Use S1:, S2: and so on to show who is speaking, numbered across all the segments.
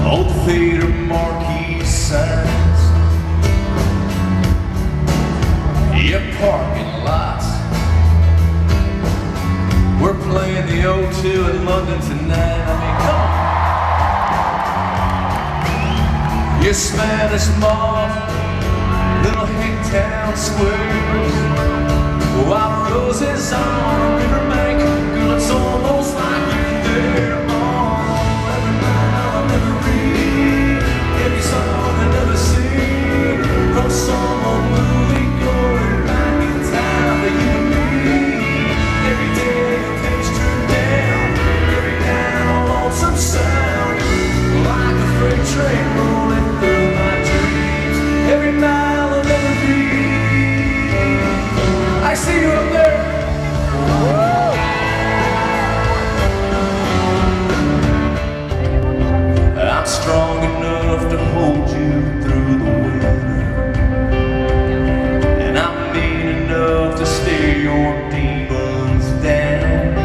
S1: Old theater marquee signs, yeah, parking lots. We're playing the O2 in London tonight. I mean, come on. Your Spanish mob, little hick town squares, while roses on a riverbank, girl, it's almost like you're there. Every mile and every song I never seen, from some old movie going back in time that you and me. Every day a page turned down, every now a lonesome sound, like a freight train rolling through my dreams. Every mile and every I see you up there. I'm strong enough to hold you through the winter, and I'm mean enough to stare your demons down.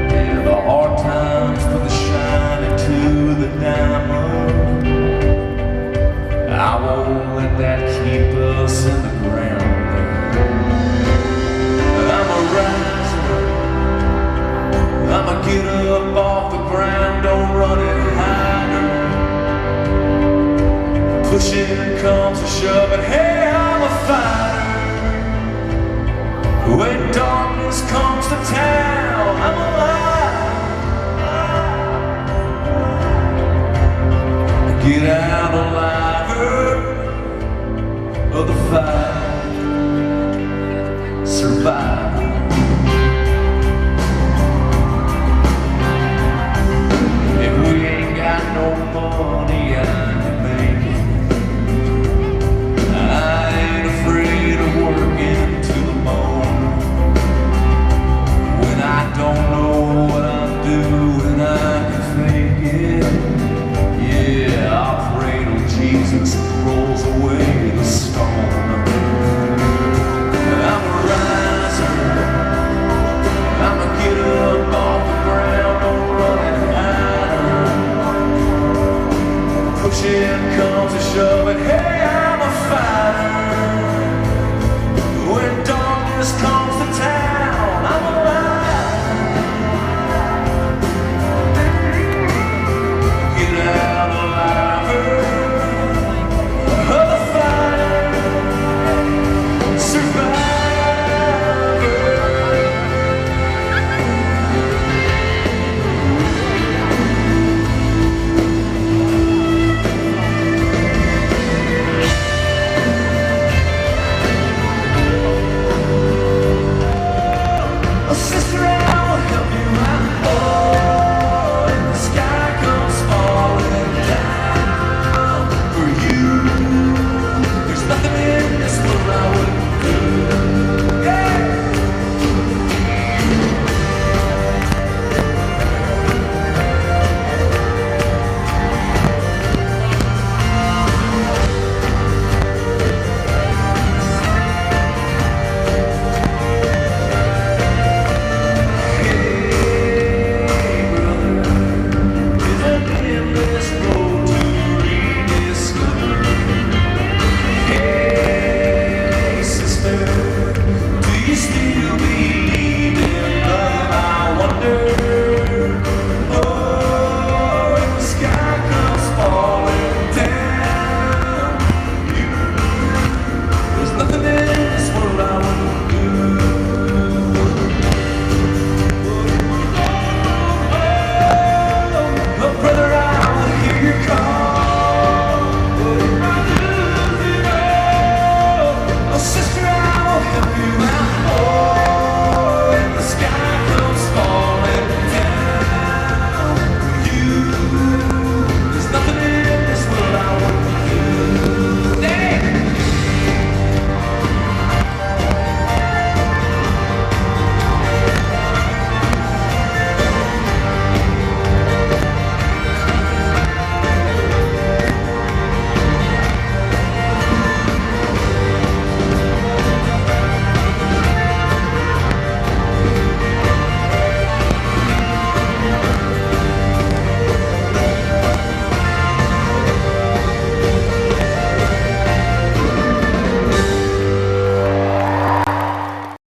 S1: Yeah, the hard times put the shine into the diamond. I won't let that keep us in the ground. I'm a riser, I'm a get up off the ground, don't run it higher. Pushing comes to shoving, hey, I'm a fighter. When darkness comes to town, I'm alive. Get out.